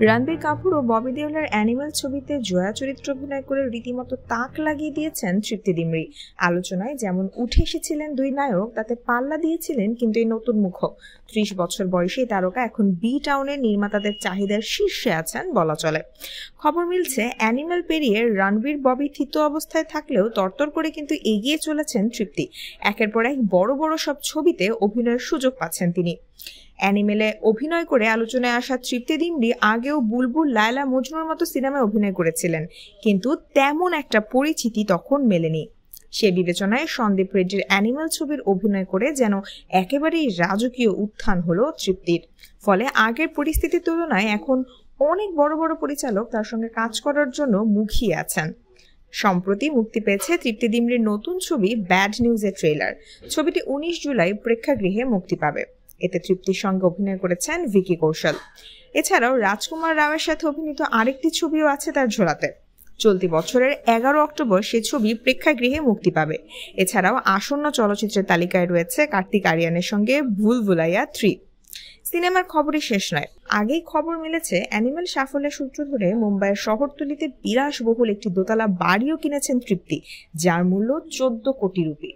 রণবীর কাপুর ও Bobby দেওলের animal ছবিতে জয়া চরিত্র অভিনয় করে রীতিমতো তাক লাগিয়ে দিয়েছেন তৃপ্তি ডিমরি। আলোচনায় যেমন উঠে এসেছিলেন দুই নায়ক, তাতে পাল্লা দিয়েছিলেন কিন্তু এই নতুন মুখ। ৩০ বছর বয়সী তারকা এখন বি টাউনের নির্মাতাদের চাহিদার শীর্ষে আছেন বলা চলে। খবর মিলছে অ্যানিমেল পেরিয়ে রণবীর ববি থিত অবস্থায় থাকলেও তরতর করে কিন্তু এগিয়ে চলেছেন তৃপ্তি। একের পর এক বড় বড় সব ছবিতে অভিনয়ের সুযোগ পাচ্ছেন তিনি। অ্যানিমেলে অভিনয় করে আলোচনায় আসা তৃপ্তি ডিমরি আগেও বুলবুল, লায়লা, মজনুর মতো সিনেমায় অভিনয় করেছিলেন, কিন্তু তেমন একটা পরিচিতি তখন মেলেনি। সে বিবেচনায় সন্দীপ রেড্ডির অ্যানিমেল ছবির অভিনয় করে যেন একেবারেই রাজকীয় উত্থান হলো তৃপ্তির। ফলে আগের পরিস্থিতির তুলনায় এখন অনেক বড় বড় পরিচালক তার সঙ্গে কাজ করার জন্য মুখিয়ে আছেন। সম্প্রতি মুক্তি পেয়েছে তৃপ্তি ডিমরির নতুন ছবি ব্যাড নিউজের ট্রেলার। ছবিটি 19 জুলাই প্রেক্ষাগৃহে মুক্তি পাবে। এতে তৃপ্তির সঙ্গে অভিনয় করেছেন ভিকি কৌশল। এছাড়াও রাজকুমার রাওয়ের সাথে অভিনীত আরেকটি ছবিও আছে তার ঝোলাতে। চলতি বছরের 11 অক্টোবর সে ছবি প্রেক্ষাগৃহে মুক্তি পাবে। এছাড়াও আসন্ন চলচ্চিত্রের তালিকায় রয়েছে কার্তিক আরিয়ানের সঙ্গে ভুলভুলাইয়া 3। সিনেমার খবরই শেষ নয়, আগেই খবর মিলেছে অ্যানিমেল সাফল্যের সূত্র ধরে মুম্বাইয়ের শহরতলিতে বিলাসবহুল একটি দোতলা বাড়িও কিনেছেন তৃপ্তি, যার মূল্য 14 কোটি রুপি।